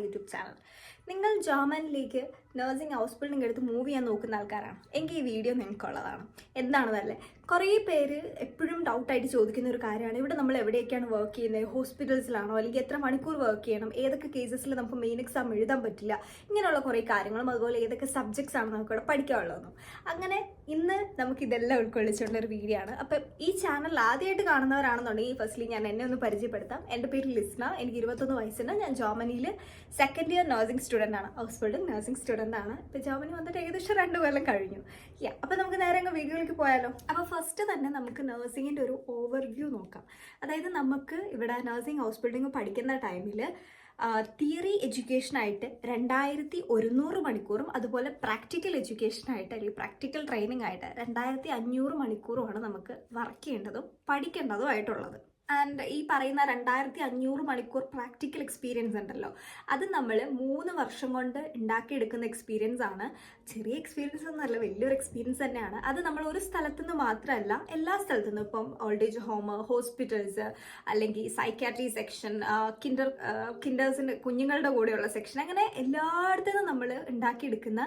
YouTube channel. നിങ്ങൾ ജർമ്മനിലേക്ക് nursing house building എടുത്ത് move ചെയ്യാൻ നോക്കുന്ന ആൾക്കാരാണ് എങ്കിൽ ഈ വീഡിയോ നിങ്ങൾക്കുള്ളതാണ്. എന്താണെന്നല്ലേ, കുറേ പേര് എപ്പോഴും ഡൗട്ടായിട്ട് ചോദിക്കുന്ന ഒരു കാര്യമാണ്, ഇവിടെ നമ്മൾ എവിടെയൊക്കെയാണ് വർക്ക് ചെയ്യുന്നത്, ഹോസ്പിറ്റൽസിലാണോ, അല്ലെങ്കിൽ എത്ര മണിക്കൂർ വർക്ക് ചെയ്യണം, ഏതൊക്കെ കേസസിൽ നമുക്ക് മെയിൻ എക്സാം എഴുതാൻ പറ്റില്ല, ഇങ്ങനെയുള്ള കുറേ കാര്യങ്ങളും അതുപോലെ ഏതൊക്കെ സബ്ജക്ട്സ് ആണ് നമുക്കിവിടെ പഠിക്കാനുള്ളതെന്നും. അങ്ങനെ ഇന്ന് നമുക്കിതെല്ലാം ഉൾക്കൊള്ളിച്ചുള്ള ഒരു വീഡിയോ ആണ്. അപ്പം ഈ ചാനൽ ആദ്യമായിട്ട് കാണുന്നവരാണെന്നുണ്ടെങ്കിൽ ഫസ്റ്റ്ലി ഞാൻ എന്നെ ഒന്ന് പരിചയപ്പെടുത്താം. എൻ്റെ പേര് ലിസ്ന, എനിക്ക് 21 വയസ്സുണ്ട്. ഞാൻ ജർമ്മനിയിൽ സെക്കൻഡ് ഇയർ നഴ്സിംഗ് സ്റ്റുഡൻ്റ് ആണ്, ഹൗസ് ബിൽഡിംഗ് നഴ്സിംഗ് സ്റ്റുഡൻ്റ് ആണ്. ഇപ്പോൾ ജർമ്മനി വന്നിട്ട് ഏകദേശം 2 കൊല്ലം കഴിഞ്ഞു. അപ്പോൾ നമുക്ക് നേരെ അങ്ങ് വീഡിയോയിലേക്ക് പോയാലോ. അപ്പോൾ ഫസ്റ്റ് തന്നെ നമുക്ക് നഴ്സിംഗിൻ്റെ ഒരു ഓവർവ്യൂ നോക്കാം. അതായത് നമുക്ക് ഇവിടെ നഴ്സിംഗ് ഹൗസ് ബിൽഡിംഗ് പഠിക്കുന്ന ടൈമിൽ തിയറി എഡ്യൂക്കേഷനായിട്ട് 2100 മണിക്കൂറും അതുപോലെ പ്രാക്ടിക്കൽ എഡ്യൂക്കേഷനായിട്ട് അല്ലെങ്കിൽ പ്രാക്ടിക്കൽ ട്രെയിനിങ് ആയിട്ട് 2500 മണിക്കൂറുമാണ് നമുക്ക് വർക്ക് ചെയ്യേണ്ടതും പഠിക്കേണ്ടതും ആയിട്ടുള്ളത്. ആൻഡ് ഈ പറയുന്ന 2500 മണിക്കൂർ പ്രാക്ടിക്കൽ എക്സ്പീരിയൻസ് ഉണ്ടല്ലോ, അത് നമ്മൾ 3 വർഷം കൊണ്ട് ഉണ്ടാക്കിയെടുക്കുന്ന എക്സ്പീരിയൻസ് ആണ്. ചെറിയ എക്സ്പീരിയൻസ് ഒന്നുമല്ല, വലിയൊരു എക്സ്പീരിയൻസ് തന്നെയാണ്. അത് നമ്മൾ ഒരു സ്ഥലത്തു നിന്ന് മാത്രമല്ല, എല്ലാ സ്ഥലത്തു നിന്നും, ഇപ്പം ഓൾഡ് ഏജ് ഹോം, ഹോസ്പിറ്റൽസ്, അല്ലെങ്കിൽ സൈക്യാട്രി സെക്ഷൻ, കിൻഡേഴ്സിൻ്റെ കുഞ്ഞുങ്ങളുടെ കൂടെയുള്ള സെക്ഷൻ, അങ്ങനെ എല്ലായിടത്തു നിന്നും നമ്മൾ ഉണ്ടാക്കിയെടുക്കുന്ന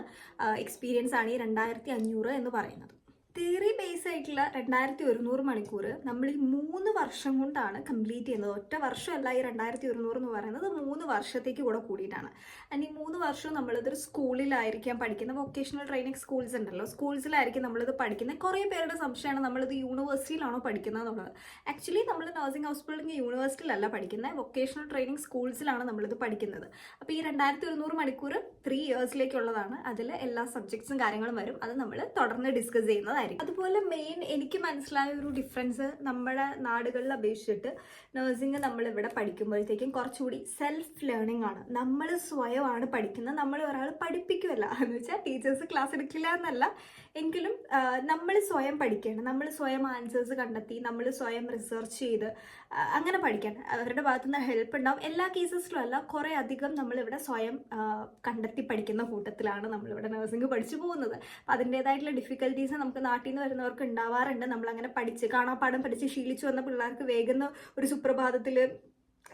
എക്സ്പീരിയൻസ് ആണ് ഈ 2500 എന്ന് പറയുന്നത്. തിയറി ബേസ് ആയിട്ടുള്ള 2100 മണിക്കൂർ നമ്മൾ ഈ 3 വർഷം കൊണ്ടാണ് കംപ്ലീറ്റ് ചെയ്യുന്നത്. ഒറ്റ വർഷമല്ല ഈ 2100 എന്ന് പറയുന്നത്, 3 വർഷത്തേക്ക് കൂടെ കൂടിയിട്ടാണ്. ആൻഡ് ഈ 3 വർഷം നമ്മളിതൊരു സ്കൂളിലായിരിക്കാം പഠിക്കുന്നത്. വൊക്കേഷണൽ ട്രെയിനിങ് സ്കൂൾസ് ഉണ്ടല്ലോ, സ്കൂൾസിലായിരിക്കും നമ്മളിത് പഠിക്കുന്നത്. കുറേ പേരുടെ സംശയമാണ് നമ്മളിത് യൂണിവേഴ്സിറ്റിയിലാണോ പഠിക്കുന്നത് എന്നുള്ളത്. ആക്ച്വലി നമ്മൾ നഴ്സിംഗ് ഹൗസ് ബിൽഡിംഗ് യൂണിവേഴ്സിറ്റിയിലല്ല പഠിക്കുന്നത്, വൊക്കേഷണൽ ട്രെയിനിങ് സ്കൂൾസിലാണ് നമ്മളിത് പഠിക്കുന്നത്. അപ്പോൾ ഈ 2100 മണിക്കൂർ 3 ഇയേഴ്സിലേക്കുള്ളതാണ്. അതിൽ എല്ലാ സബ്ജക്ട്സും കാര്യങ്ങളും വരും. അത് നമ്മൾ തുടർന്ന് ഡിസ്കസ് ചെയ്യുന്നത്. അതുപോലെ മെയിൻ എനിക്ക് മനസ്സിലായ ഒരു ഡിഫറൻസ്, നമ്മുടെ നാടുകളിൽ അപേക്ഷിച്ചിട്ട് നഴ്സിംഗ് നമ്മളിവിടെ പഠിക്കുമ്പോഴത്തേക്കും കുറച്ചുകൂടി സെൽഫ് ലേണിംഗ് ആണ്. നമ്മൾ സ്വയമാണ് പഠിക്കുന്നത്, നമ്മൾ ഒരാൾ പഠിപ്പിക്കുമല്ല. എന്ന് വെച്ചാൽ ടീച്ചേഴ്സ് ക്ലാസ് എടുക്കില്ല എന്നല്ല, എങ്കിലും നമ്മൾ സ്വയം പഠിക്കണം. നമ്മൾ സ്വയം ആൻസേഴ്സ് കണ്ടെത്തി, നമ്മൾ സ്വയം റിസർച്ച് ചെയ്ത് അങ്ങനെ പഠിക്കണം. അവരുടെ ഭാഗത്തുനിന്ന് ഹെൽപ്പ് ഉണ്ടാവും. എല്ലാ കേസസിലും അല്ല, കുറേ അധികം നമ്മളിവിടെ സ്വയം കണ്ടെത്തി പഠിക്കുന്ന കൂട്ടത്തിലാണ് നമ്മളിവിടെ നഴ്സിംഗ് പഠിച്ചു പോകുന്നത്. അപ്പം അതിൻ്റേതായിട്ടുള്ള ഡിഫിക്കൽട്ടീസ് നമുക്ക് നാട്ടിൽ നിന്ന് വരുന്നവർക്ക് ഉണ്ടാവാറുണ്ട്. നമ്മളങ്ങനെ കാണാപ്പാഠം പഠിച്ച് ശീലിച്ചു വന്ന പിള്ളേർക്ക് വേഗം ഒരു സുപ്രഭാതത്തിൽ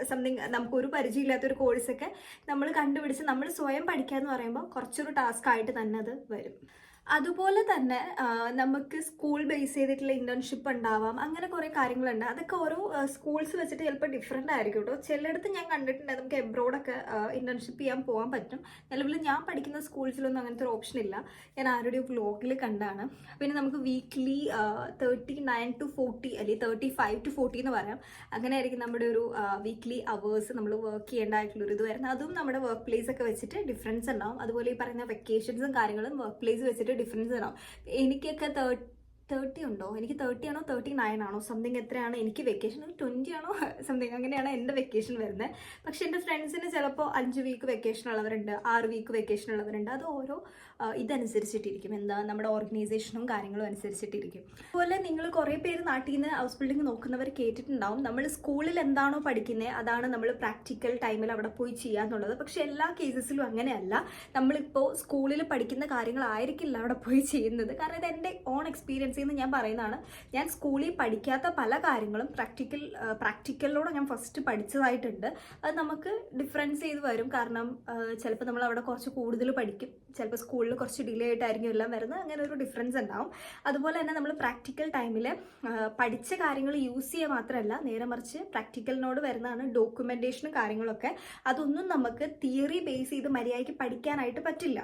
സംതിങ് നമുക്കൊരു പരിചയമില്ലാത്തൊരു കോഴ്സൊക്കെ നമ്മൾ കണ്ടുപിടിച്ച് നമ്മൾ സ്വയം പഠിക്കുക എന്ന് പറയുമ്പോൾ കുറച്ചൊരു ടാസ്ക് ആയിട്ട് തന്നെ അത് വരും. അതുപോലെ തന്നെ നമുക്ക് സ്കൂൾ ബേസ് ചെയ്തിട്ടുള്ള ഇന്റേൺഷിപ്പ് ഉണ്ടാവാം. അങ്ങനെ കുറേ കാര്യങ്ങളുണ്ട്. അതൊക്കെ ഓരോ സ്കൂൾസ് വെച്ചിട്ട് ചിലപ്പോൾ ഡിഫറെൻ്റ് ആയിരിക്കും കേട്ടോ. ചിലയിടത്ത് ഞാൻ കണ്ടിട്ടുണ്ട് നമുക്ക് എബ്രോഡൊക്കെ ഇന്റേൺഷിപ്പ് ചെയ്യാൻ പോകാൻ പറ്റും. നിലവിൽ ഞാൻ പഠിക്കുന്ന സ്കൂൾസിലൊന്നും അങ്ങനത്തെ ഒരു ഓപ്ഷൻ ഇല്ല. ഞാൻ ആരുടെ വ്ലോഗിൽ കണ്ടാണ്. പിന്നെ നമുക്ക് വീക്ക്ലി 39 to 40 അല്ലെങ്കിൽ 35 to 40 എന്ന് പറയാം. അങ്ങനെ ആയിരിക്കും നമ്മുടെ ഒരു വീക്ക്ലി അവേഴ്സ് നമ്മൾ വർക്ക് ചെയ്യേണ്ടതായിട്ടുള്ളൊരു ഇത് വരുന്നത്. അതും നമ്മുടെ വർക്ക് പ്ലേസ് ഒക്കെ വെച്ചിട്ട് ഡിഫറൻസ് ഉണ്ടാവും. അതുപോലെ ഈ പറയുന്ന വെക്കേഷൻസും കാര്യങ്ങളും വർക്ക് പ്ലേസ് വെച്ചിട്ട് ഡിഫറൻസ് ഉണ്ടാവും. എനിക്കൊക്കെ 30 ഉണ്ടോ, എനിക്ക് 30 ആണോ 39 ആണോ സംതിങ്, എത്രയാണ് എനിക്ക് വെക്കേഷൻ, 20 ആണോ സംതിങ്, അങ്ങനെയാണ് എൻ്റെ വെക്കേഷൻ വരുന്നത്. പക്ഷെ എൻ്റെ ഫ്രണ്ട്സിന് ചിലപ്പോൾ 5 വീക്ക് വെക്കേഷൻ ഉള്ളവരുണ്ട്, 6 വീക്ക് വെക്കേഷൻ ഉള്ളവരുണ്ട്. അത് ഓരോ ഇതനുസരിച്ചിട്ടിരിക്കും, എന്താ നമ്മുടെ ഓർഗനൈസേഷനും കാര്യങ്ങളും അനുസരിച്ചിട്ടിരിക്കും. അതുപോലെ നിങ്ങൾ കുറേ പേര് നാട്ടിൽ നിന്ന് ഹൗസ് ബിൽഡിംഗ് നോക്കുന്നവർ കേട്ടിട്ടുണ്ടാവും, നമ്മൾ സ്കൂളിൽ എന്താണോ പഠിക്കുന്നത് അതാണ് നമ്മൾ പ്രാക്ടിക്കൽ ടൈമിൽ അവിടെ പോയി ചെയ്യാന്നുള്ളത്. പക്ഷെ എല്ലാ കേസസിലും അങ്ങനെയല്ല. നമ്മളിപ്പോൾ സ്കൂളിൽ പഠിക്കുന്ന കാര്യങ്ങളായിരിക്കില്ല അവിടെ പോയി ചെയ്യുന്നത്. കാരണം ഇത് എൻ്റെ ഓൺ എക്സ്പീരിയൻസ് എന്ന് ഞാൻ പറയുന്നതാണ്. ഞാൻ സ്കൂളിൽ പഠിക്കാത്ത പല കാര്യങ്ങളും പ്രാക്ടിക്കലിലൂടെ ഞാൻ ഫസ്റ്റ് പഠിച്ചതായിട്ടുണ്ട്. അത് നമുക്ക് ഡിഫറൻസ് ചെയ്ത് വരും. കാരണം ചിലപ്പോൾ നമ്മൾ അവിടെ കുറച്ച് കൂടുതൽ പഠിക്കും, ചിലപ്പോൾ സ്കൂളിൽ കുറച്ച് ഡിലേ ആയിട്ടായിരിക്കും എല്ലാം വരുന്നത്. അങ്ങനെ ഒരു ഡിഫറൻസ് ഉണ്ടാവും. അതുപോലെ തന്നെ നമ്മൾ പ്രാക്ടിക്കൽ ടൈമിൽ പഠിച്ച കാര്യങ്ങൾ യൂസ് ചെയ്യുക മാത്രമല്ല, നേരെ മറിച്ച് പ്രാക്ടിക്കലിനോട് വരുന്നതാണ് ഡോക്യുമെന്റേഷനും കാര്യങ്ങളൊക്കെ. അതൊന്നും നമുക്ക് തിയറി ബേസ് ചെയ്ത് മര്യാദയ്ക്ക് പഠിക്കാനായിട്ട് പറ്റില്ല.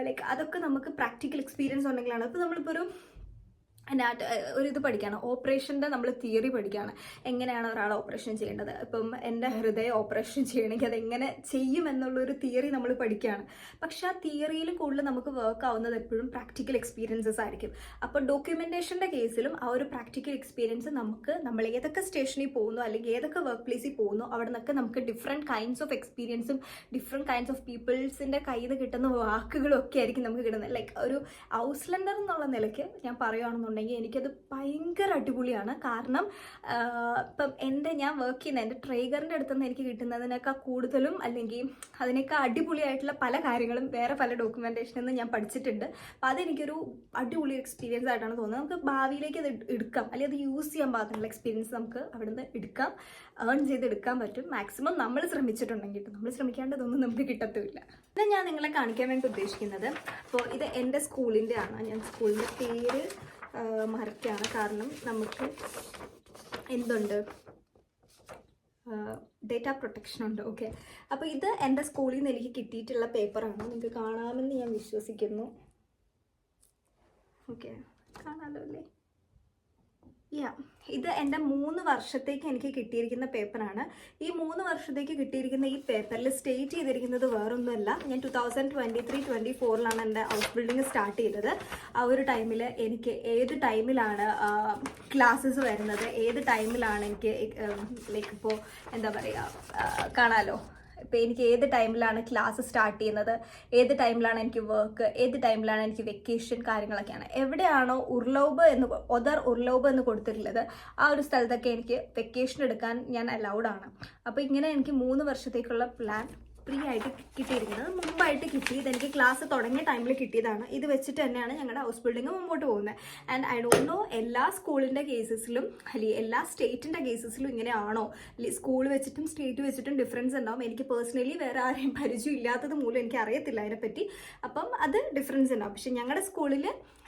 ലൈക്ക് അതൊക്കെ നമുക്ക് പ്രാക്ടിക്കൽ എക്സ്പീരിയൻസ് ഉണ്ടെങ്കിലാണ്. ഇപ്പോൾ നമ്മളിപ്പോൾ ഒരു ഇത് പഠിക്കുകയാണ്, ഓപ്പറേഷൻ്റെ നമ്മൾ തിയറി പഠിക്കുകയാണ്, എങ്ങനെയാണ് ഒരാൾ ഓപ്പറേഷൻ ചെയ്യേണ്ടത്. ഇപ്പം എൻ്റെ ഹൃദയം ഓപ്പറേഷൻ ചെയ്യണമെങ്കിൽ അതെങ്ങനെ ചെയ്യും എന്നുള്ളൊരു തിയറി നമ്മൾ പഠിക്കുകയാണ്. പക്ഷെ ആ തിയറിയിൽ കൂടുതൽ നമുക്ക് വർക്ക് ആവുന്നത് എപ്പോഴും പ്രാക്ടിക്കൽ എക്സ്പീരിയൻസസ് ആയിരിക്കും. അപ്പോൾ ഡോക്യുമെൻറ്റേഷൻ്റെ കേസിലും ആ ഒരു പ്രാക്ടിക്കൽ എക്സ്പീരിയൻസ് നമ്മൾ ഏതൊക്കെ സ്റ്റേഷനിൽ പോകുന്നു അല്ലെങ്കിൽ ഏതൊക്കെ വർക്ക് പ്ലേസിൽ പോകുന്നു അവിടെ നിന്നൊക്കെ നമുക്ക് ഡിഫറെൻറ്റ് കൈൻഡ്സ് ഓഫ് എക്സ്പീരിയൻസും ഡിഫറെൻറ്റ് കൈൻഡ്സ് ഓഫ് പീപ്പിൾസിൻ്റെ കയ്യിൽ നിന്ന് കിട്ടുന്ന വാക്കുകളും ഒക്കെ ആയിരിക്കും നമുക്ക് കിട്ടുന്നത്. ലൈക്ക് ഒരു ഹൗസ് ലെൻഡർ എന്നുള്ള നിലയ്ക്ക് ഞാൻ പറയുകയാണെന്നുണ്ടെങ്കിൽ എന്നുണ്ടെങ്കിൽ എനിക്കത് ഭയങ്കര അടിപൊളിയാണ്. കാരണം ഇപ്പം ഞാൻ വർക്ക് ചെയ്യുന്ന എൻ്റെ ട്രൈഗറിൻ്റെ അടുത്തുനിന്ന് എനിക്ക് കിട്ടുന്നതിനേക്കാൾ കൂടുതലും അല്ലെങ്കിൽ അതിനേക്കാൾ അടിപൊളിയായിട്ടുള്ള പല കാര്യങ്ങളും വേറെ പല ഡോക്യുമെൻറ്റേഷനിൽ നിന്ന് ഞാൻ പഠിച്ചിട്ടുണ്ട്. അപ്പോൾ അതെനിക്കൊരു അടിപൊളി എക്സ്പീരിയൻസ് ആയിട്ടാണ് തോന്നുന്നത്. നമുക്ക് ഭാവിയിലേക്ക് അത് എടുക്കാം, അല്ലെങ്കിൽ അത് യൂസ് ചെയ്യാൻ പാകത്തിനുള്ള എക്സ്പീരിയൻസ് നമുക്ക് അവിടെ നിന്ന് എടുക്കാം, ഏൺ ചെയ്തെടുക്കാൻ പറ്റും. മാക്സിമം നമ്മൾ ശ്രമിച്ചിട്ടുണ്ടെങ്കിൽ. നമ്മൾ ശ്രമിക്കാണ്ട് ഇതൊന്നും നമുക്ക് കിട്ടത്തുമില്ല. ഇത് ഞാൻ നിങ്ങളെ കാണിക്കാൻ വേണ്ടി ഉദ്ദേശിക്കുന്നത്, അപ്പോൾ ഇത് എൻ്റെ സ്കൂളിൻ്റെ ആണ്. ഞാൻ സ്കൂളിൻ്റെ പേര് മറക്കുകയാണ്, കാരണം നമുക്ക് എന്തുണ്ട്, ഡേറ്റ പ്രൊട്ടക്ഷൻ ഉണ്ട്. ഓക്കെ, അപ്പോൾ ഇത് എൻ്റെ സ്കൂളിൽ നിന്ന് എനിക്ക് കിട്ടിയിട്ടുള്ള പേപ്പറാണ്. നിങ്ങൾക്ക് കാണാമെന്ന് ഞാൻ വിശ്വസിക്കുന്നു. ഓക്കെ, കാണാമല്ലോ അല്ലേ? ഇത് എൻ്റെ 3 വർഷത്തേക്ക് എനിക്ക് കിട്ടിയിരിക്കുന്ന പേപ്പറാണ്. ഈ 3 വർഷത്തേക്ക് കിട്ടിയിരിക്കുന്ന ഈ പേപ്പറിൽ സ്റ്റേറ്റ് ചെയ്തിരിക്കുന്നത് വേറൊന്നുമല്ല. ഞാൻ 2023-24 എൻ്റെ ഹൗസ് ബിൽഡിങ് സ്റ്റാർട്ട് ചെയ്തത്. ആ ഒരു ടൈമിൽ എനിക്ക് ഏത് ടൈമിലാണ് ക്ലാസ്സസ് വരുന്നത്, ഏത് ടൈമിലാണ് എനിക്ക് ലൈക്ക് ഇപ്പോൾ എന്താ പറയുക, കാണാമല്ലോ, ഇപ്പോൾ എനിക്ക് ഏത് ടൈമിലാണ് ക്ലാസ് സ്റ്റാർട്ട് ചെയ്യുന്നത്, ഏത് ടൈമിലാണ് എനിക്ക് വർക്ക്, ഏത് ടൈമിലാണ് എനിക്ക് വെക്കേഷൻ, കാര്യങ്ങളൊക്കെയാണ്. എവിടെയാണോ ഉർലോബ് എന്ന് കൊടുത്തിട്ടുള്ളത് ആ ഒരു സ്ഥലത്തൊക്കെ എനിക്ക് വെക്കേഷൻ എടുക്കാൻ ഞാൻ അലൗഡ് ആണ്. അപ്പോൾ ഇങ്ങനെ എനിക്ക് 3 വർഷത്തേക്കുള്ള പ്ലാൻ ഫ്രീ ആയിട്ട് കിട്ടിയിരിക്കുന്നത്. മുമ്പായിട്ട് കിട്ടി, ഇതെനിക്ക് ക്ലാസ് തുടങ്ങിയ ടൈമിൽ കിട്ടിയതാണ്. ഇത് വെച്ചിട്ട് തന്നെയാണ് ഞങ്ങളുടെ ഹൗസ് ബിൽഡിങ് മുമ്പോട്ട് പോകുന്നത്. ആൻഡ് ഐ ഡോണ്ട് നോ എല്ലാ സ്കൂളിൻ്റെ കേസസിലും അല്ലെങ്കിൽ എല്ലാ സ്റ്റേറ്റിൻ്റെ കേസസിലും ഇങ്ങനെയാണോ, സ്കൂൾ വെച്ചിട്ടും സ്റ്റേറ്റ് വെച്ചിട്ടും ഡിഫറൻസ് ഉണ്ടാവും. എനിക്ക് പേഴ്സണലി വേറെ ആരെയും പരിചയം ഇല്ലാത്തത് മൂലം എനിക്ക് അറിയത്തില്ല അതിനെപ്പറ്റി. അപ്പം അത് ഡിഫറൻസ് ഉണ്ടാവും. പക്ഷെ ഞങ്ങളുടെ സ്കൂളിൽ,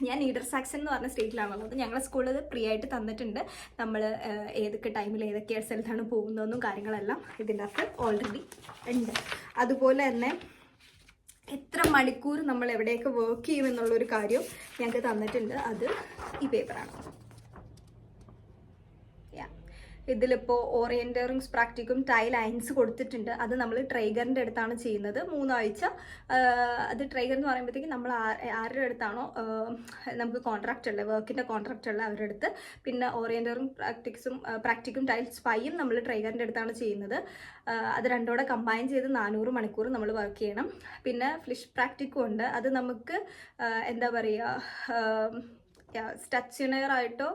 ഞാൻ നീഡർസാക്സൺ എന്ന് പറഞ്ഞ സ്റ്റേറ്റിലാണുള്ളത്, ഞങ്ങളുടെ സ്കൂളിൽ അത് ഫ്രീ ആയിട്ട് തന്നിട്ടുണ്ട്. നമ്മൾ ഏതൊക്കെ ടൈമിൽ ഏതൊക്കെ സ്ഥലത്താണ് പോകുന്നതെന്നും കാര്യങ്ങളെല്ലാം ഇതിൻ്റെ അകത്ത് ഓൾറെഡി ഉണ്ട്. അതുപോലെ തന്നെ എത്ര മണിക്കൂർ നമ്മൾ എവിടെയൊക്കെ വർക്ക് ചെയ്യുമെന്നുള്ളൊരു കാര്യം ഞങ്ങൾക്ക് തന്നിട്ടുണ്ട്. അത് ഈ പേപ്പറാണ്. ഇതിലിപ്പോൾ ഓറിയൻറ്ററിങ്സ് പ്രാക്ടിക്കും ടൈൽ ലൈൻസ് കൊടുത്തിട്ടുണ്ട്. അത് നമ്മൾ ട്രൈഗറിൻ്റെ അടുത്താണ് ചെയ്യുന്നത് 3 ആഴ്ച. അത് ട്രൈഗർ എന്ന് പറയുമ്പോഴത്തേക്കും നമ്മൾ ആരുടെ അടുത്താണോ നമുക്ക് കോൺട്രാക്റ്റ് ഉള്ളത്, വർക്കിൻ്റെ കോൺട്രാക്റ്റ് ഉള്ളത് അവരുടെ അടുത്ത്. പിന്നെ ഓറിയൻറ്ററും പ്രാക്ടിക്കും ടൈൽ സ്പൈയും നമ്മൾ ട്രൈഗറിൻ്റെ അടുത്താണ് ചെയ്യുന്നത്. അത് രണ്ടോടെ കമ്പൈൻ ചെയ്ത് 400 മണിക്കൂർ നമ്മൾ വർക്ക് ചെയ്യണം. പിന്നെ ഫ്ലിഷ് പ്രാക്ടിക്കും ഉണ്ട്. അത് നമുക്ക് എന്താ പറയുക, സ്റ്റച്ചിനെയറായിട്ടോ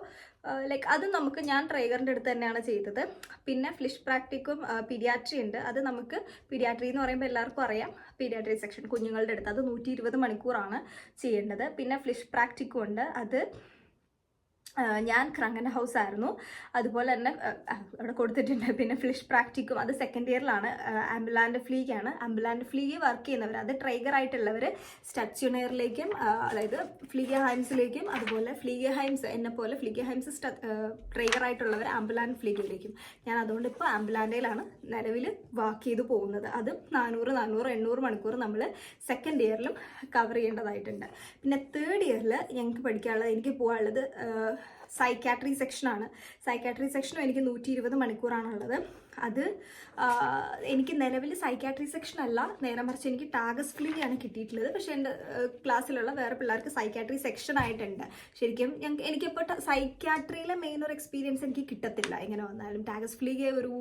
ലൈക്ക് അത് നമുക്ക്, ഞാൻ ട്രൈഗറിൻ്റെ അടുത്ത് തന്നെയാണ് ചെയ്തത്. പിന്നെ ഫ്ലിഷ് പ്രാക്ടിക്കും പീഡിയാട്രി ഉണ്ട്. അത് നമുക്ക്, പീഡിയാട്രി എന്ന് പറയുമ്പോൾ എല്ലാവർക്കും അറിയാം, പീഡിയാട്രി സെക്ഷൻ കുഞ്ഞുങ്ങളുടെ അടുത്ത്, അത് 120 മണിക്കൂറാണ് ചെയ്യേണ്ടത്. പിന്നെ ഫ്ലിഷ് പ്രാക്ടിക്കും ഉണ്ട്. അത് ഞാൻ ക്രങ്കൻ ഹൗസ് ആയിരുന്നു. അതുപോലെ തന്നെ അവിടെ കൊടുത്തിട്ടുണ്ട്. പിന്നെ ഫ്ലിഷ് പ്രാക്ടിക്കും അത് സെക്കൻഡ് ഇയറിലാണ്. ആംബുലാൻഡ് ഫ്ലീഗാണ്. ആംബുലാൻഡ് ഫ്ലീഗ് വർക്ക് ചെയ്യുന്നവർ, അത് ട്രൈഗർ ആയിട്ടുള്ളവർ സ്റ്റച്യൂണറിലേക്കും, അതായത് ഫ്ലീഗ ഹൈംസിലേക്കും, അതുപോലെ ഫ്ലീഗ ഹൈംസ് എന്നെ പോലെ ഫ്ലീഗ ഹൈംസ് ട്രൈഗർ ആയിട്ടുള്ളവർ ആംബുലാൻഡ് ഫ്ലീഗിലേക്കും. ഞാൻ അതുകൊണ്ട് ഇപ്പോൾ ആംബുലാൻഡയിലാണ് നിലവിൽ വർക്ക് ചെയ്ത് പോകുന്നത്. അതും 400, 800 മണിക്കൂർ നമ്മൾ സെക്കൻഡ് ഇയറിലും കവർ ചെയ്യേണ്ടതായിട്ടുണ്ട്. പിന്നെ തേർഡ് ഇയറിൽ ഞങ്ങൾക്ക് പഠിക്കാനുള്ളത്, എനിക്ക് പോകാനുള്ളത് സൈക്കാട്രി സെക്ഷനാണ്. സൈക്കാട്രി സെക്ഷനും എനിക്ക് 120 മണിക്കൂറാണുള്ളത്. അത് എനിക്ക് നിലവിൽ സൈക്കാട്രി സെക്ഷൻ അല്ല, നേരെ മറിച്ച് എനിക്ക് ടാഗസ് ഫ്ലീഗാണ് കിട്ടിയിട്ടുള്ളത്. പക്ഷേ എൻ്റെ ക്ലാസ്സിലുള്ള വേറെ പിള്ളേർക്ക് സൈക്കാട്രി സെക്ഷൻ ആയിട്ടുണ്ട്. ശരിക്കും എനിക്കിപ്പോൾ സൈക്കാട്രിയിലെ മെയിൻ ഒരു എക്സ്പീരിയൻസ് എനിക്ക് കിട്ടത്തില്ല എങ്ങനെ വന്നാലും. ടാഗസ് ഫ്ലീഗ് ഒരു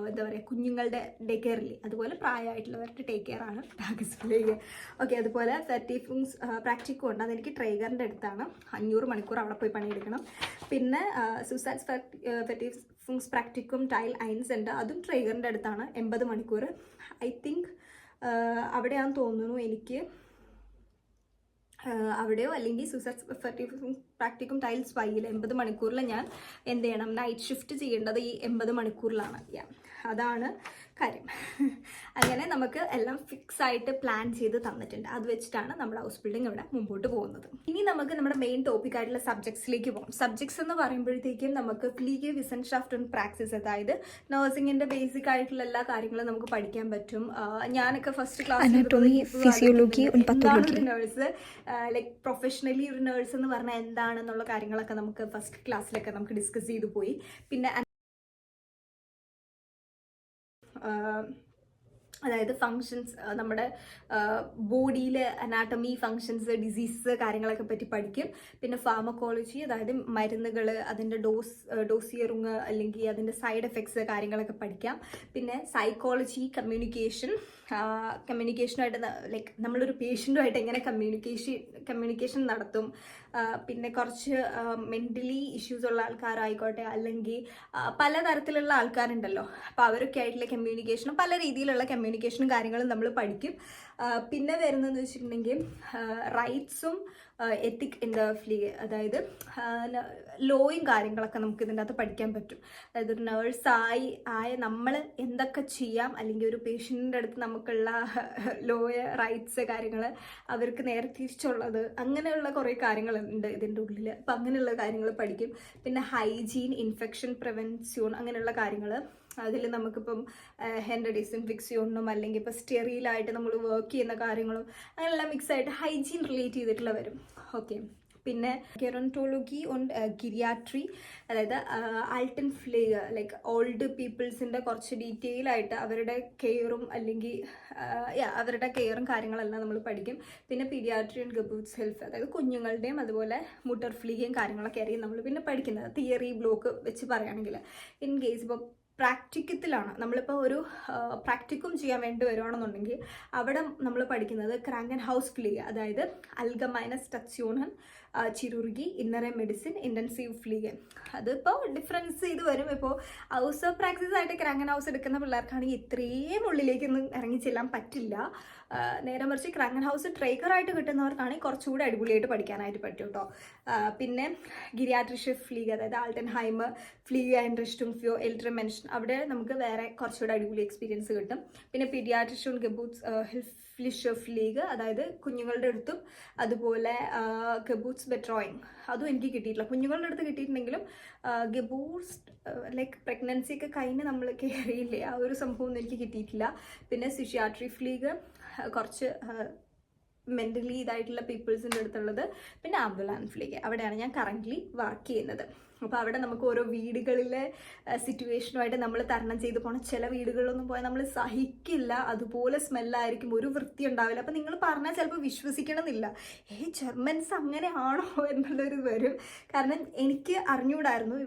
എന്താ പറയുക, കുഞ്ഞുങ്ങളുടെ ഡേ കെയറിൽ, അതുപോലെ പ്രായമായിട്ടുള്ളവരുടെ ടേക്ക് കെയർ ആണ് ടാഗസ് ഫ്ലീഗ്. ഓക്കെ, അതുപോലെ ഫെർട്ടിഫുങ്സ് പ്രാക്ടിക്കും ഉണ്ട്. അതെനിക്ക് ട്രൈഗറിൻ്റെ അടുത്താണ്. 500 മണിക്കൂർ അവിടെ പോയി പണിയെടുക്കണം. പിന്നെ സൂസാറ്റ്സ് ഫെർട്ടിഫുങ്സ് പ്രാക്ടിക്കും ടൈൽ ഐൻസ് ഉണ്ട്. അതും ട്രൈഗറിൻ്റെ അടുത്താണ്. 80 മണിക്കൂർ. ഐ തിങ്ക് അവിടെയാണെന്ന് തോന്നുന്നു എനിക്ക്, അവിടെയോ അല്ലെങ്കിൽ സൂസാറ്റ്സ് ഫെർട്ടിഫുങ്സ് പ്രാക്ടിക്കും ടൈൽ സ്പൈയിൽ 80 മണിക്കൂറിൽ ഞാൻ എന്ത് ചെയ്യണം, നൈറ്റ് ഷിഫ്റ്റ് ചെയ്യേണ്ടത് ഈ 80 മണിക്കൂറിലാണ്. അതാണ് കാര്യം. അങ്ങനെ നമുക്ക് എല്ലാം ഫിക്സ് ആയിട്ട് പ്ലാൻ ചെയ്ത് തന്നിട്ടുണ്ട്. അത് വെച്ചിട്ടാണ് നമ്മുടെ ഹൗസ് ബിൽഡിംഗ് ഇവിടെ മുമ്പോട്ട് പോകുന്നത്. ഇനി നമുക്ക് നമ്മുടെ മെയിൻ ടോപ്പിക് ആയിട്ടുള്ള സബ്ജക്ട്സിലേക്ക് പോകാം. സബ്ജക്ട്സ് എന്ന് പറയുമ്പോഴത്തേക്കും നമുക്ക് ഫ്ലീഗെ വിസൻഷാഫ്റ്റ് ആൻഡ് പ്രാക്ടീസ്, അതായത് നഴ്സിംഗിന്റെ ബേസിക് ആയിട്ടുള്ള എല്ലാ കാര്യങ്ങളും നമുക്ക് പഠിക്കാൻ പറ്റും. ഞാനൊക്കെ first class nurse, like professionally ഒരു നേഴ്സ് എന്ന് പറഞ്ഞാൽ എന്താണെന്നുള്ള കാര്യങ്ങളൊക്കെ നമുക്ക് ഫസ്റ്റ് ക്ലാസ്സിലൊക്കെ നമുക്ക് ഡിസ്കസ് ചെയ്തു പോയി. പിന്നെ അതായത് ഫങ്ഷൻസ്, നമ്മുടെ ബോഡിയിലെ അനാട്ടമി, ഫങ്ഷൻസ്, ഡിസീസസ്, കാര്യങ്ങളൊക്കെ പറ്റി പഠിക്കും. പിന്നെ ഫാർമക്കോളജി, അതായത് മരുന്നുകൾ, അതിൻ്റെ ഡോസിയറിങ് അല്ലെങ്കിൽ അതിൻ്റെ സൈഡ് എഫക്ട്സ്, കാര്യങ്ങളൊക്കെ പഠിക്കാം. പിന്നെ സൈക്കോളജി, കമ്മ്യൂണിക്കേഷനുമായിട്ട് ലൈക്ക് നമ്മളൊരു പേഷ്യൻറ്റുമായിട്ട് എങ്ങനെ കമ്മ്യൂണിക്കേഷൻ നടത്തും. പിന്നെ കുറച്ച് മെൻ്റലി ഇഷ്യൂസ് ഉള്ള ആൾക്കാരായിക്കോട്ടെ, അല്ലെങ്കിൽ പലതരത്തിലുള്ള ആൾക്കാരുണ്ടല്ലോ, അപ്പോൾ അവരൊക്കെ ആയിട്ടുള്ള കമ്മ്യൂണിക്കേഷനും പല രീതിയിലുള്ള കമ്മ്യൂണിക്കേഷനും കാര്യങ്ങളും നമ്മൾ പഠിക്കും. പിന്നെ വരുന്നതെന്ന് വെച്ചിട്ടുണ്ടെങ്കിൽ റൈറ്റ്സും എത്തിക് ഇൻ ദ ഫീൽഡ്, അതായത് ലോയും കാര്യങ്ങളൊക്കെ നമുക്ക് ഇതിൻ്റെ അകത്ത് പഠിക്കാൻ പറ്റും. അതായത് ഒരു നേഴ്സായ നമ്മൾ എന്തൊക്കെ ചെയ്യാം, അല്ലെങ്കിൽ ഒരു പേഷ്യൻറ്റിൻ്റെ അടുത്ത് നമുക്കുള്ള റൈറ്റ്സ്, കാര്യങ്ങൾ, അവർക്ക് നേരെ തിരിച്ചുള്ളത്, അങ്ങനെയുള്ള കുറേ കാര്യങ്ങളുണ്ട് ഇതിൻ്റെ ഉള്ളിൽ. അപ്പം അങ്ങനെയുള്ള കാര്യങ്ങൾ പഠിക്കും. പിന്നെ ഹൈജീൻ, ഇൻഫെക്ഷൻ പ്രിവെൻഷൻ, അങ്ങനെയുള്ള കാര്യങ്ങൾ. അതിൽ നമുക്കിപ്പം ഹാൻഡ് ഡിസിൻഫെക്ഷനും അല്ലെങ്കിൽ ഇപ്പോൾ സ്റ്റെറിലായിട്ട് നമ്മൾ വർക്ക് ചെയ്യുന്ന കാര്യങ്ങളും അങ്ങനെയെല്ലാം മിക്സായിട്ട് ഹൈജീൻ റിലേറ്റ് ചെയ്തിട്ടുള്ള വരും. ഓക്കെ. പിന്നെ ഗെറോണ്ടോളജി ആൻഡ് ഗിരിയാട്രി, അതായത് ആൾട്ടൻ ഫ്ലേഗ്, ലൈക്ക് ഓൾഡ് പീപ്പിൾസിൻ്റെ കുറച്ച് ഡീറ്റെയിൽ ആയിട്ട് അവരുടെ കെയറും അല്ലെങ്കിൽ അവരുടെ കെയറും കാര്യങ്ങളെല്ലാം നമ്മൾ പഠിക്കും. പിന്നെ പീഡിയാട്രി ആൻഡ് ഗബൂട്ട്സ് ഹെൽത്ത്, അതായത് കുഞ്ഞുങ്ങളുടെയും അതുപോലെ മുട്ടർ ഫ്ലീയും കാര്യങ്ങളൊക്കെ അറിയാം നമ്മൾ പിന്നെ പഠിക്കുന്നത്. തിയറി ബ്ലോക്ക് വെച്ച് പറയുകയാണെങ്കിൽ ഇൻ കേസ് ഇപ്പോൾ പ്രാക്ടിക്കത്തിലാണ്, നമ്മളിപ്പോൾ ഒരു പ്രാക്ടിക്കും ചെയ്യാൻ വേണ്ടി വരുവാണെന്നുണ്ടെങ്കിൽ അവിടെ നമ്മൾ പഠിക്കുന്നത് ക്രാങ്കൻ ഹൗസ് ഫ്ലീഗ്, അതായത് അൽഗമൈന സ്റ്റച്യൂണൻ ചിറുർഗി, ഇന്നറെ മെഡിസിൻ, ഇൻറ്റൻസീവ് ഫ്ലീഗ്. അതിപ്പോൾ ഡിഫറൻസ് ചെയ്ത് വരും. ഇപ്പോൾ ഹൗസ് ഓഫ് പ്രാക്ടീസ് ആയിട്ട് ക്രാങ്കൻ ഹൗസ് എടുക്കുന്ന പിള്ളേർക്കാണെങ്കിൽ ഇത്രയും ഉള്ളിലേക്കൊന്നും ഇറങ്ങി ചെല്ലാൻ പറ്റില്ല. നേരെ മറിച്ച് ക്രാങ്കൻ ഹൗസ് ട്രേക്കറായിട്ട് കിട്ടുന്നവർക്കാണെങ്കിൽ കുറച്ചുകൂടി അടിപൊളിയായിട്ട് പഠിക്കാനായിട്ട് പറ്റും കേട്ടോ. പിന്നെ ഗിരിയാട്രിഷ് ഫ്ലീഗ്, അതായത് ആൾട്ടൻഹൈമർ ഫ്ലീഗ് ആൻഡ് റിസ്റ്റുംഫ്യോ എൽട്ര മെൻഷൻ, അവിടെ നമുക്ക് വേറെ കുറച്ചുകൂടി അടിപൊളി എക്സ്പീരിയൻസ് കിട്ടും. പിന്നെ പീഡിയാട്രിഷ്യൻ ഗബൂട്ട്സ് ഹിൽഫ്ലിഷ് ഫ്ലീഗ്, അതായത് കുഞ്ഞുങ്ങളുടെ അടുത്തും അതുപോലെ ഗബൂട്ട്സ് ബെട്രോയിങ്, അതും എനിക്ക് കിട്ടിയിട്ടില്ല. കുഞ്ഞുങ്ങളുടെ അടുത്ത് കിട്ടിയിട്ടുണ്ടെങ്കിലും ഗബൂട്ട്സ് ലൈക്ക് പ്രഗ്നൻസി ഒക്കെ കഴിഞ്ഞ് നമ്മൾ കയറിയില്ലേ, ആ ഒരു സംഭവമൊന്നും എനിക്ക് കിട്ടിയിട്ടില്ല. പിന്നെ സിഷ്യാട്രി ഫ്ലീഗ് കുറച്ച് മെൻ്റലി ഇതായിട്ടുള്ള പീപ്പിൾസിൻ്റെ അടുത്തുള്ളത്. പിന്നെ ആംബുലാൻ ഫ്ലീഗ്, അവിടെയാണ് ഞാൻ കറൻ്റ്ലി വർക്ക് ചെയ്യുന്നത്. അപ്പോൾ അവിടെ നമുക്ക് ഓരോ വീടുകളിലെ സിറ്റുവേഷനുമായിട്ട് നമ്മൾ തരണം ചെയ്ത് പോകണം. ചില വീടുകളിലൊന്നും പോയാൽ നമ്മൾ സഹിക്കില്ല, അതുപോലെ സ്മെല്ലായിരിക്കും, ഒരു വൃത്തി ഉണ്ടാവില്ല. അപ്പോൾ നിങ്ങൾ പറഞ്ഞാൽ ചിലപ്പോൾ വിശ്വസിക്കണമെന്നില്ല, ജർമ്മൻസ് അങ്ങനെയാണോ എന്നുള്ളൊരു വരും. കാരണം എനിക്ക് അറിഞ്ഞുകൂടായിരുന്നു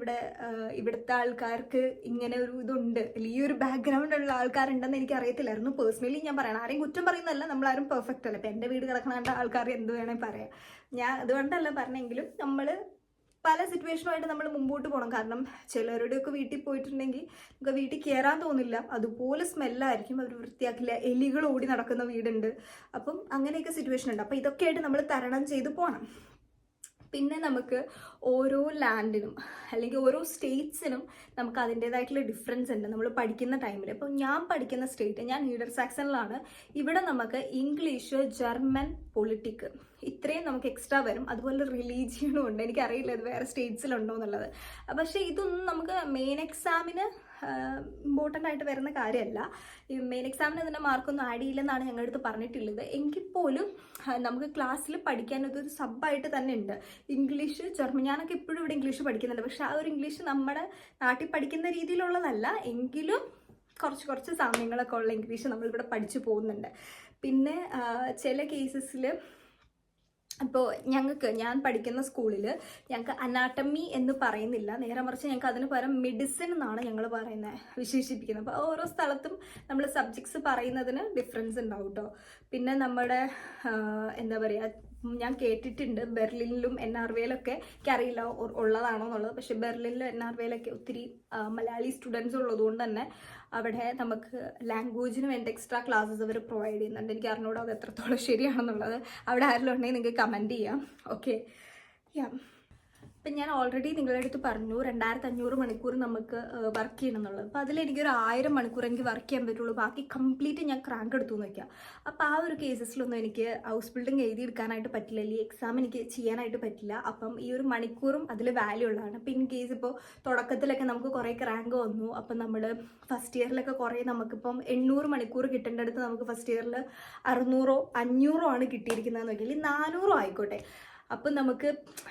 ഇവിടുത്തെ ആൾക്കാർക്ക് ഇങ്ങനെ ഒരു ഇതുണ്ട്, ഈ ഒരു ബാക്ക്ഗ്രൗണ്ടുള്ള ആൾക്കാരുണ്ടെന്ന് എനിക്ക് അറിയത്തില്ലായിരുന്നു. പേഴ്സണലി ഞാൻ പറയണം, ആരെയും കുറ്റം പറയുന്നതല്ല, നമ്മളാരും പെർഫെക്റ്റ് അല്ല. ഇപ്പം എൻ്റെ വീട് കിടക്കണ ആൾക്കാർ എന്ത് വേണമെങ്കിൽ പറയാം, ഞാൻ അതുകൊണ്ടല്ല പറഞ്ഞെങ്കിലും നമ്മൾ പല സിറ്റുവേഷനുമായിട്ട് നമ്മൾ മുമ്പോട്ട് പോകണം. കാരണം ചിലരുടെയൊക്കെ വീട്ടിൽ പോയിട്ടുണ്ടെങ്കിൽ നമുക്ക് വീട്ടിൽ കയറാൻ തോന്നില്ല, അതുപോലെ സ്മെല്ലായിരിക്കും, അവർ വൃത്തിയാക്കില്ല, എലികൾ ഓടി നടക്കുന്ന വീടുണ്ട്. അപ്പം അങ്ങനെയൊക്കെ സിറ്റുവേഷൻ ഉണ്ട്. അപ്പം ഇതൊക്കെയായിട്ട് നമ്മൾ തരണം ചെയ്ത് പോകണം. പിന്നെ നമുക്ക് ഓരോ ലാൻഡിനും അല്ലെങ്കിൽ ഓരോ സ്റ്റേറ്റ്സിനും നമുക്ക് അതിൻ്റേതായിട്ടുള്ള ഡിഫറൻസ് ഉണ്ട് നമ്മൾ പഠിക്കുന്ന ടൈമിൽ. ഇപ്പോൾ ഞാൻ പഠിക്കുന്ന സ്റ്റേറ്റ്, ഞാൻ നീഡർ സാക്സണിലാണ്. ഇവിടെ നമുക്ക് ഇംഗ്ലീഷ്, ജർമ്മൻ, പൊളിറ്റിക് ഇത്രയും നമുക്ക് എക്സ്ട്രാ വരും. അതുപോലെ റിലീജിയനും ഉണ്ട്. എനിക്കറിയില്ല ഇത് വേറെ സ്റ്റേറ്റ്സിലുണ്ടോ എന്നുള്ളത്. പക്ഷേ ഇതൊന്നും നമുക്ക് മെയിൻ എക്സാമിന് ഇമ്പോർട്ടൻ്റ് ആയിട്ട് വരുന്ന കാര്യമല്ല. ഈ മെയിൻ എക്സാമിന് ഇതിൻ്റെ മാർക്കൊന്നും ആഡ് ചെയ്യില്ലെന്നാണ് ഞങ്ങളുടെ അടുത്ത് പറഞ്ഞിട്ടുള്ളത്. എങ്കിൽ പോലും നമുക്ക് ക്ലാസ്സിൽ പഠിക്കാൻ ഇതൊരു സബ്ബായിട്ട് തന്നെ ഉണ്ട്. ഇംഗ്ലീഷ്, ജർമ്മൻ, ഞാനൊക്കെ ഇപ്പോഴും ഇവിടെ ഇംഗ്ലീഷ് പഠിക്കുന്നുണ്ട്. പക്ഷെ ആ ഒരു ഇംഗ്ലീഷ് നമ്മുടെ നാട്ടിൽ പഠിക്കുന്ന രീതിയിലുള്ളതല്ല, എങ്കിലും കുറച്ച് സാമ്യങ്ങളൊക്കെ ഉള്ള ഇംഗ്ലീഷ് നമ്മളിവിടെ പഠിച്ചു പോകുന്നുണ്ട്. പിന്നെ ചില കേസസിൽ ഇപ്പോൾ ഞാൻ പഠിക്കുന്ന സ്കൂളിൽ ഞങ്ങൾക്ക് അനാട്ടമി എന്ന് പറയുന്നില്ല, നേരെ മറിച്ച് ഞങ്ങൾക്ക് അതിന് പകരം മെഡിസിൻ എന്നാണ് ഞങ്ങൾ പറയുന്നത്, വിശേഷിപ്പിക്കുന്നത്. അപ്പോൾ ഓരോ സ്ഥലത്തും നമ്മൾ സബ്ജക്ട്സ് പറയുന്നതിന് ഡിഫറൻസ് ഉണ്ടാവും കേട്ടോ. പിന്നെ നമ്മുടെ എന്താ പറയുക, ഞാൻ കേട്ടിട്ടുണ്ട് ബെർലിനിലും NRVയിലൊക്കെ, എനിക്കറിയില്ല ഉള്ളതാണോ എന്നുള്ളത്, പക്ഷെ ബെർലിനിലും NRVയിലൊക്കെ ഒത്തിരി മലയാളി സ്റ്റുഡൻസ് ഉള്ളതുകൊണ്ട് തന്നെ അവിടെ നമുക്ക് ലാംഗ്വേജിന് വേണ്ട എക്സ്ട്രാ ക്ലാസ്സസ് അവർ പ്രൊവൈഡ് ചെയ്യുന്നുണ്ട്. എനിക്ക് അറിഞ്ഞൂടാ അത് എത്രത്തോളം ശരിയാണെന്നുള്ളത്. അവിടെ ആരെങ്കിലും ഉണ്ടെങ്കിൽ നിങ്ങൾക്ക് കമൻറ്റ് ചെയ്യാം. ഓക്കെ, ഇപ്പം ഞാൻ ഓൾറെഡി നിങ്ങളുടെ അടുത്ത് പറഞ്ഞു 2500 മണിക്കൂർ നമുക്ക് വർക്ക് ചെയ്യണം എന്നുള്ളത്. അപ്പോൾ അതിലെനിക്കൊരു 1000 മണിക്കൂർ എനിക്ക് വർക്ക് ചെയ്യാൻ പറ്റുള്ളൂ, ബാക്കി കംപ്ലീറ്റ് ഞാൻ ക്രാങ്ക് എടുത്തു എന്ന് വയ്ക്കാം. അപ്പോൾ ആ ഒരു കേസസിലൊന്നും എനിക്ക് ഹൗസ് ബിൽഡിംഗ് എഴുതിയെടുക്കാനായിട്ട് പറ്റില്ല, അല്ലെങ്കിൽ എക്സാം എനിക്ക് ചെയ്യാനായിട്ട് പറ്റില്ല. അപ്പം ഈ ഒരു മണിക്കൂറും അതിൽ വാല്യൂ ഉള്ളതാണ്. അപ്പോൾ ഇൻ കേസ് ഇപ്പോൾ തുടക്കത്തിലൊക്കെ നമുക്ക് കുറേ ക്രാങ്ക് വന്നു, അപ്പം നമ്മൾ ഫസ്റ്റ് ഇയറിലൊക്കെ കുറേ നമുക്കിപ്പം 800 മണിക്കൂർ കിട്ടേണ്ടടുത്ത് നമുക്ക് ഫസ്റ്റ് ഇയറിൽ 600 500 ആണ് കിട്ടിയിരിക്കുന്നതെന്ന് നോക്കിയാൽ 400 ആയിക്കോട്ടെ, അപ്പം നമുക്ക്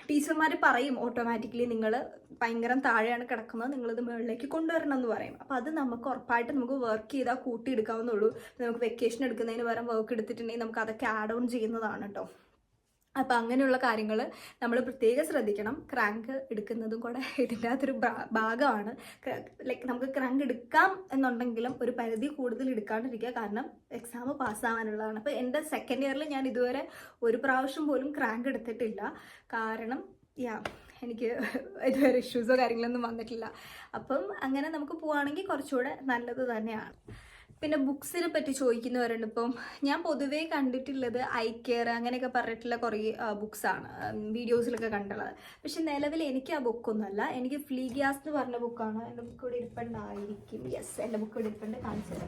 ടീച്ചർമാർ പറയും ഓട്ടോമാറ്റിക്കലി നിങ്ങൾ ഭയങ്കര താഴെയാണ് കിടക്കുന്നത്, നിങ്ങളിത് മുകളിലേക്ക് കൊണ്ടുവരണം എന്ന് പറയും. അപ്പോൾ അത് നമുക്ക് ഉറപ്പായിട്ട് നമുക്ക് വർക്ക് ചെയ്താൽ കൂട്ടിയെടുക്കാവുന്നുള്ളൂ. നമുക്ക് വെക്കേഷൻ എടുക്കുന്നതിന് പകരം വർക്ക് എടുത്തിട്ടുണ്ടെങ്കിൽ നമുക്ക് അതൊക്കെ ആഡ് ഓൺ ചെയ്യുന്നതാണ് കേട്ടോ. അപ്പോൾ അങ്ങനെയുള്ള കാര്യങ്ങൾ നമ്മൾ പ്രത്യേകം ശ്രദ്ധിക്കണം. ക്രാങ്ക് എടുക്കുന്നതും കൂടെ ഇതിൻ്റെ അകത്തൊരു ഭാഗമാണ്. ലൈക്ക് നമുക്ക് ക്രാങ്ക് എടുക്കാം എന്നുണ്ടെങ്കിലും ഒരു പരിധി കൂടുതൽ എടുക്കാണ്ടിരിക്കുക, കാരണം എക്സാം പാസ്സാവാനുള്ളതാണ്. അപ്പോൾ എൻ്റെ സെക്കൻഡ് ഇയറിൽ ഞാൻ ഇതുവരെ ഒരു പ്രാവശ്യം പോലും ക്രാങ്ക് എടുത്തിട്ടില്ല. കാരണം എനിക്ക് ഇതുവരെ ഇഷ്യൂസോ കാര്യങ്ങളൊന്നും വന്നിട്ടില്ല. അപ്പം അങ്ങനെ നമുക്ക് പോവുകയാണെങ്കിൽ കുറച്ചുകൂടെ നല്ലത് തന്നെയാണ്. പിന്നെ ബുക്സിനെ പറ്റി ചോദിക്കുന്നവരുണ്ട്. ഇപ്പം ഞാൻ പൊതുവേ കണ്ടിട്ടുള്ളത് ഐ കെയർ അങ്ങനെയൊക്കെ പറഞ്ഞിട്ടുള്ള കുറേ ബുക്സാണ് വീഡിയോസിലൊക്കെ കണ്ടുള്ളത്. പക്ഷെ നിലവിൽ എനിക്ക് ആ ബുക്കൊന്നുമല്ല, എനിക്ക് ഫ്ലീഗിയാസ് എന്ന് പറഞ്ഞ ബുക്കാണ്. എൻ്റെ ബുക്ക് ഇവിടെ ഇരിപ്പുണ്ടായിരിക്കും. യെസ്, എൻ്റെ ബുക്ക് ഇവിടെ ഇരിപ്പുണ്ട്, കാണിച്ചത്.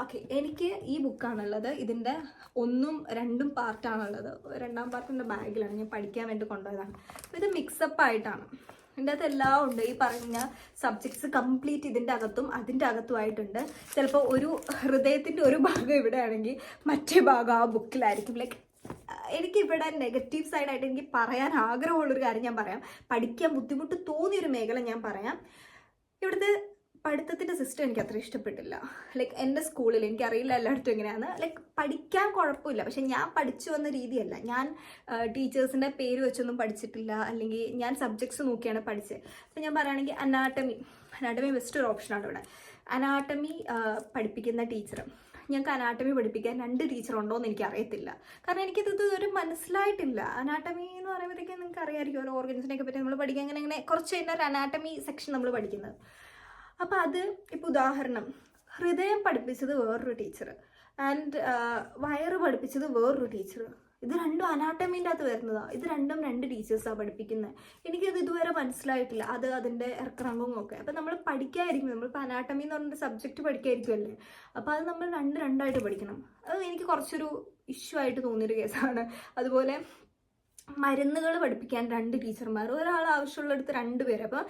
ഓക്കെ, എനിക്ക് ഈ ബുക്കാണുള്ളത്. ഇതിൻ്റെ 1ഉം 2ഉം പാർട്ടാണുള്ളത്. 2ാം പാർട്ട് എൻ്റെ ബാഗിലാണ്, ഞാൻ പഠിക്കാൻ വേണ്ടി കൊണ്ടുപോയതാണ്. അപ്പോൾ ഇത് മിക്സപ്പ് ആയിട്ടാണ്. ഇതിൻ്റെ അകത്ത് എല്ലാം ഉണ്ട്. ഈ പറഞ്ഞ സബ്ജക്ട്സ് കംപ്ലീറ്റ് ഇതിൻ്റെ അകത്തും അതിൻ്റെ അകത്തുമായിട്ടുണ്ട്. ചിലപ്പോൾ ഒരു ഹൃദയത്തിൻ്റെ ഒരു ഭാഗം ഇവിടെ ആണെങ്കിൽ മറ്റേ ഭാഗം ആ ബുക്കിലായിരിക്കും. ലൈക്ക് എനിക്കിവിടെ നെഗറ്റീവ് സൈഡായിട്ട് എനിക്ക് പറയാൻ ആഗ്രഹമുള്ളൊരു കാര്യം ഞാൻ പറയാം. പഠിക്കാൻ ബുദ്ധിമുട്ട് തോന്നിയൊരു മേഖല ഞാൻ പറയാം. ഇവിടുത്തെ പഠിത്തത്തിൻ്റെ സിസ്റ്റം എനിക്ക് അത്ര ഇഷ്ടപ്പെട്ടില്ല. ലൈക്ക് എൻ്റെ സ്കൂളിൽ, എനിക്കറിയില്ല എല്ലായിടത്തും എങ്ങനെയാണ്, ലൈക്ക് പഠിക്കാൻ കുഴപ്പമില്ല, പക്ഷെ ഞാൻ പഠിച്ചു വന്ന രീതിയല്ല. ഞാൻ ടീച്ചേഴ്സിൻ്റെ പേര് വെച്ചൊന്നും പഠിച്ചിട്ടില്ല, അല്ലെങ്കിൽ ഞാൻ സബ്ജക്ട്സ് നോക്കിയാണ് പഠിച്ചത്. അപ്പോൾ ഞാൻ പറയുകയാണെങ്കിൽ അനാട്ടമി ബെസ്റ്റ് ഒരു ഓപ്ഷനാണ് ഇവിടെ. അനാട്ടമി പഠിപ്പിക്കുന്ന ടീച്ചർ, ഞങ്ങൾക്ക് അനാട്ടമി പഠിപ്പിക്കാൻ 2 ടീച്ചറുണ്ടോ എന്ന് എനിക്ക് അറിയത്തില്ല. കാരണം എനിക്കിത് ഇതുവരെ മനസ്സിലായിട്ടില്ല. അനാട്ടമി എന്ന് പറയുമ്പോഴത്തേക്കും നിങ്ങൾക്ക് അറിയാമായിരിക്കും ഓരോ ഓർഗൻസിനെയൊക്കെ പറ്റി നമ്മൾ പഠിക്കാൻ അങ്ങനെ കുറച്ച് കഴിഞ്ഞാൽ ഒരു അനാട്ടമി സെക്ഷൻ നമ്മൾ പഠിക്കുന്നത്. അപ്പോൾ അത് ഇപ്പോൾ ഉദാഹരണം, ഹൃദയം പഠിപ്പിച്ചത് വേറൊരു ടീച്ചർ ആൻഡ് വയറ് പഠിപ്പിച്ചത് വേറൊരു ടീച്ചർ. ഇത് രണ്ടും അനാട്ടമീൻ്റെ അകത്ത് വരുന്നതാണ്. ഇത് രണ്ടും 2 ടീച്ചേഴ്സാണ് പഠിപ്പിക്കുന്നത്. എനിക്കത് ഇതുവരെ മനസ്സിലായിട്ടില്ല, അത് അതിൻ്റെ ഇറക്കിറങ്ങും ഒക്കെ. അപ്പോൾ നമ്മൾ പഠിക്കാതിരിക്കും, നമ്മളിപ്പോൾ അനാട്ടമി എന്ന് പറഞ്ഞ സബ്ജക്റ്റ് പഠിക്കാതിരിക്കുമല്ലേ. അപ്പോൾ അത് നമ്മൾ 2 പഠിക്കണം. അത് എനിക്ക് കുറച്ചൊരു ഇഷ്യൂ ആയിട്ട് തോന്നിയൊരു കേസാണ്. അതുപോലെ മരുന്നുകൾ പഠിപ്പിക്കാൻ 2 ടീച്ചർമാർ, ഒരാൾ ആവശ്യമുള്ളിടത്ത് 2 പേര്. അപ്പോൾ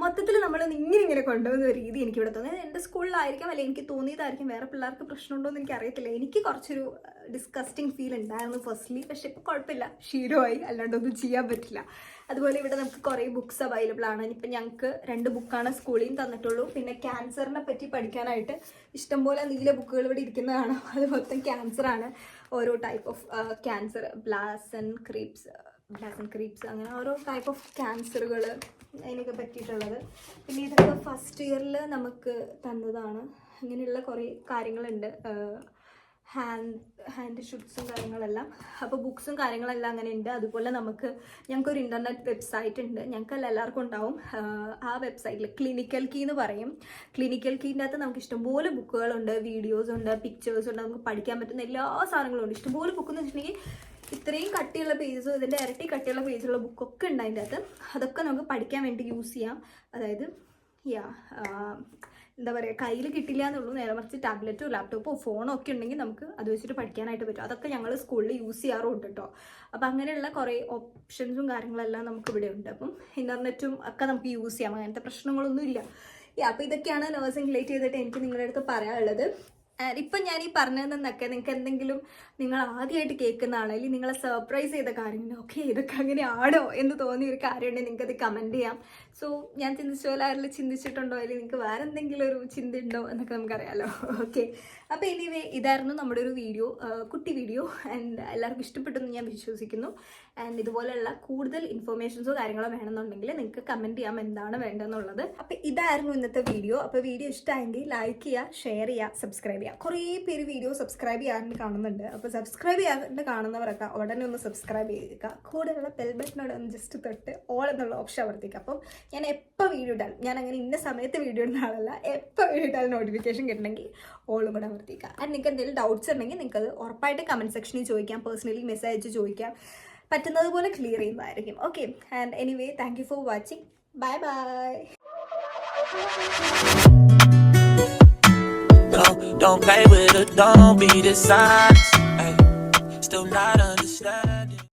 മൊത്തത്തിൽ നമ്മൾ ഇങ്ങനെ കൊണ്ടുപോകുന്ന ഒരു രീതി എനിക്കിവിടെ തോന്നിയത്. എൻ്റെ സ്കൂളിലായിരിക്കാം, അല്ലെങ്കിൽ എനിക്ക് തോന്നിയതായിരിക്കും. വേറെ പിള്ളേർക്ക് പ്രശ്നമുണ്ടോ എന്ന് എനിക്ക് അറിയത്തില്ല. എനിക്ക് കുറച്ചൊരു ഡിസ്കസ്റ്റിംഗ് ഫീൽ ഉണ്ടായിരുന്നു ഫസ്റ്റ്ലി. പക്ഷെ ഇപ്പോൾ കുഴപ്പമില്ല, ശീലമായി, അല്ലാണ്ടൊന്നും ചെയ്യാൻ പറ്റില്ല. അതുപോലെ ഇവിടെ നമുക്ക് കുറേ ബുക്സ് അവൈലബിൾ ആണ്. ഇപ്പം ഞങ്ങൾക്ക് 2 ബുക്കാണ് സ്കൂളിൽ നിന്ന് തന്നിട്ടുള്ളൂ. പിന്നെ ക്യാൻസറിനെ പറ്റി പഠിക്കാനായിട്ട് ഇഷ്ടംപോലെ നീല ബുക്കുകൾ ഇവിടെ ഇരിക്കുന്നതാണ്. അത് മൊത്തം ക്യാൻസറാണ്. ഓരോ ടൈപ്പ് ഓഫ് ക്യാൻസർ, ബ്ലാസൻ ക്രീപ്സ് അങ്ങനെ ഓരോ ടൈപ്പ് ഓഫ് ക്യാൻസറുകൾ, അതിനൊക്കെ പറ്റിയിട്ടുള്ളത്. പിന്നെ ഇതൊക്കെ ഫസ്റ്റ് ഇയറിൽ നമുക്ക് തന്നതാണ്. അങ്ങനെയുള്ള കുറേ കാര്യങ്ങളുണ്ട്, ഹാൻഡ് ഷൂട്ട്സും കാര്യങ്ങളെല്ലാം. അപ്പോൾ ബുക്സും കാര്യങ്ങളെല്ലാം അങ്ങനെ ഉണ്ട്. അതുപോലെ ഞങ്ങൾക്കൊരു ഇൻ്റർനെറ്റ് വെബ്സൈറ്റ് ഉണ്ട്, ഞങ്ങൾക്കല്ല എല്ലാവർക്കും ഉണ്ടാവും. ആ വെബ്സൈറ്റിൽ ക്ലിനിക്കൽ കീ എന്ന് പറയും. ക്ലിനിക്കൽ കീൻ്റെ അകത്ത് നമുക്ക് ഇഷ്ടംപോലെ ബുക്കുകളുണ്ട്, വീഡിയോസ് ഉണ്ട്, പിക്ചേഴ്സ് ഉണ്ട്, നമുക്ക് പഠിക്കാൻ പറ്റുന്ന എല്ലാ സാധനങ്ങളും ഉണ്ട്. ഇഷ്ടംപോലെ ബുക്ക് എന്ന് വെച്ചിട്ടുണ്ടെങ്കിൽ ഇത്രയും കട്ടിയുള്ള പേജസും ഇതിൻ്റെ ഇരട്ടി കട്ടിയുള്ള പേജുള്ള ബുക്കൊക്കെ ഉണ്ട് അതിൻ്റെ അകത്ത്. അതൊക്കെ നമുക്ക് പഠിക്കാൻ വേണ്ടി യൂസ് ചെയ്യാം. അതായത് എന്താ പറയുക, കയ്യിൽ കിട്ടില്ല എന്നുള്ളൂ, നേരെ മറിച്ച് ടാബ്ലറ്റോ ലാപ്ടോപ്പോ ഫോണോ ഒക്കെ ഉണ്ടെങ്കിൽ നമുക്ക് അത് വെച്ചിട്ട് പഠിക്കാനായിട്ട് പറ്റും. അതൊക്കെ ഞങ്ങൾ സ്കൂളിൽ യൂസ് ചെയ്യാറുണ്ട് കേട്ടോ. അപ്പം അങ്ങനെയുള്ള കുറേ ഓപ്ഷൻസും കാര്യങ്ങളെല്ലാം നമുക്കിവിടെ ഉണ്ട്. അപ്പം ഇൻ്റർനെറ്റും ഒക്കെ നമുക്ക് യൂസ് ചെയ്യാം, അങ്ങനത്തെ പ്രശ്നങ്ങളൊന്നും ഇല്ല. അപ്പോൾ ഇതൊക്കെയാണ് നഴ്സിംഗ് റിലേറ്റ് ചെയ്തിട്ട് എനിക്ക് നിങ്ങളുടെ അടുത്ത് പറയാനുള്ളത്. ഇപ്പം ഞാൻ ഈ പറഞ്ഞതെന്നൊക്കെ നിങ്ങൾക്ക് എന്തെങ്കിലും നിങ്ങൾ ആദ്യമായിട്ട് കേൾക്കുന്ന ആളെങ്കിൽ നിങ്ങളെ സർപ്രൈസ് ചെയ്ത കാര്യങ്ങൾ, ഓക്കെ ഇതൊക്കെ അങ്ങനെയാണോ എന്ന് തോന്നിയൊരു കാര്യമുണ്ടെങ്കിൽ നിങ്ങൾക്കത് കമൻറ്റ് ചെയ്യാം. സോ ഞാൻ ചിന്തിച്ച പോലെ ആരെങ്കിലും ചിന്തിച്ചിട്ടുണ്ടോ, അല്ലെങ്കിൽ നിങ്ങൾക്ക് വേറെ എന്തെങ്കിലും ഒരു ചിന്ത ഉണ്ടോ എന്നൊക്കെ നമുക്കറിയാമല്ലോ. ഓക്കെ, അപ്പോൾ എനിവേ ഇതായിരുന്നു നമ്മുടെ ഒരു വീഡിയോ, കുട്ടി വീഡിയോ. ആൻഡ് എല്ലാവർക്കും ഇഷ്ടപ്പെട്ടെന്ന് ഞാൻ വിശ്വസിക്കുന്നു. ആൻഡ് ഇതുപോലെയുള്ള കൂടുതൽ ഇൻഫർമേഷൻസോ കാര്യങ്ങളോ വേണമെന്നുണ്ടെങ്കിൽ നിങ്ങൾക്ക് കമൻറ്റ് ചെയ്യാം എന്താണ് വേണ്ടതെന്നുള്ളത്. അപ്പോൾ ഇതായിരുന്നു ഇന്നത്തെ വീഡിയോ. അപ്പോൾ വീഡിയോ ഇഷ്ടമായെങ്കിൽ ലൈക്ക് ചെയ്യുക, ഷെയർ ചെയ്യുക, സബ്സ്ക്രൈബ് ചെയ്യുക. കുറേ പേര് വീഡിയോ സബ്സ്ക്രൈബ് ചെയ്യാണ്ട് കാണുന്നുണ്ട്. അപ്പോൾ സബ്സ്ക്രൈബ് ചെയ്യാണ്ട് കാണുന്നവരൊക്കെ ഉടനെ ഒന്ന് സബ്സ്ക്രൈബ് ചെയ്യുക. കൂടെയുള്ള ബെൽ ബട്ടനോട് ഒന്ന് ജസ്റ്റ് തൊട്ട് ഓൾ എന്നുള്ള ഓപ്ഷൻ അവർത്തിക്കുക. അപ്പം ഞാൻ എപ്പോൾ വീഡിയോ ഇട്ടാലും, ഞാൻ അങ്ങനെ ഇന്ന സമയത്ത് വീഡിയോ ഇടുന്ന ആളല്ല, എപ്പോൾ വീഡിയോ ഇട്ടാലും നോട്ടിഫിക്കേഷൻ കിട്ടണമെങ്കിൽ ഓളും കൂടെ അമർത്തിക്കുക. ആൻഡ് നിങ്ങൾക്ക് എന്തെങ്കിലും ഡൗട്ട്സ് ഉണ്ടെങ്കിൽ നിങ്ങൾക്ക് അത് ഉറപ്പായിട്ട് കമൻറ്റ് സെക്ഷനിൽ ചോദിക്കാം, പേഴ്സണലി മെസ്സേജ് ചോദിക്കാം, പറ്റുന്നത് പോലെ ക്ലിയർ ചെയ്യുന്നതായിരിക്കും. Okay, and anyway thank you for watching. Bye bye. Don't play with it, don't be dishonest. Ay, still not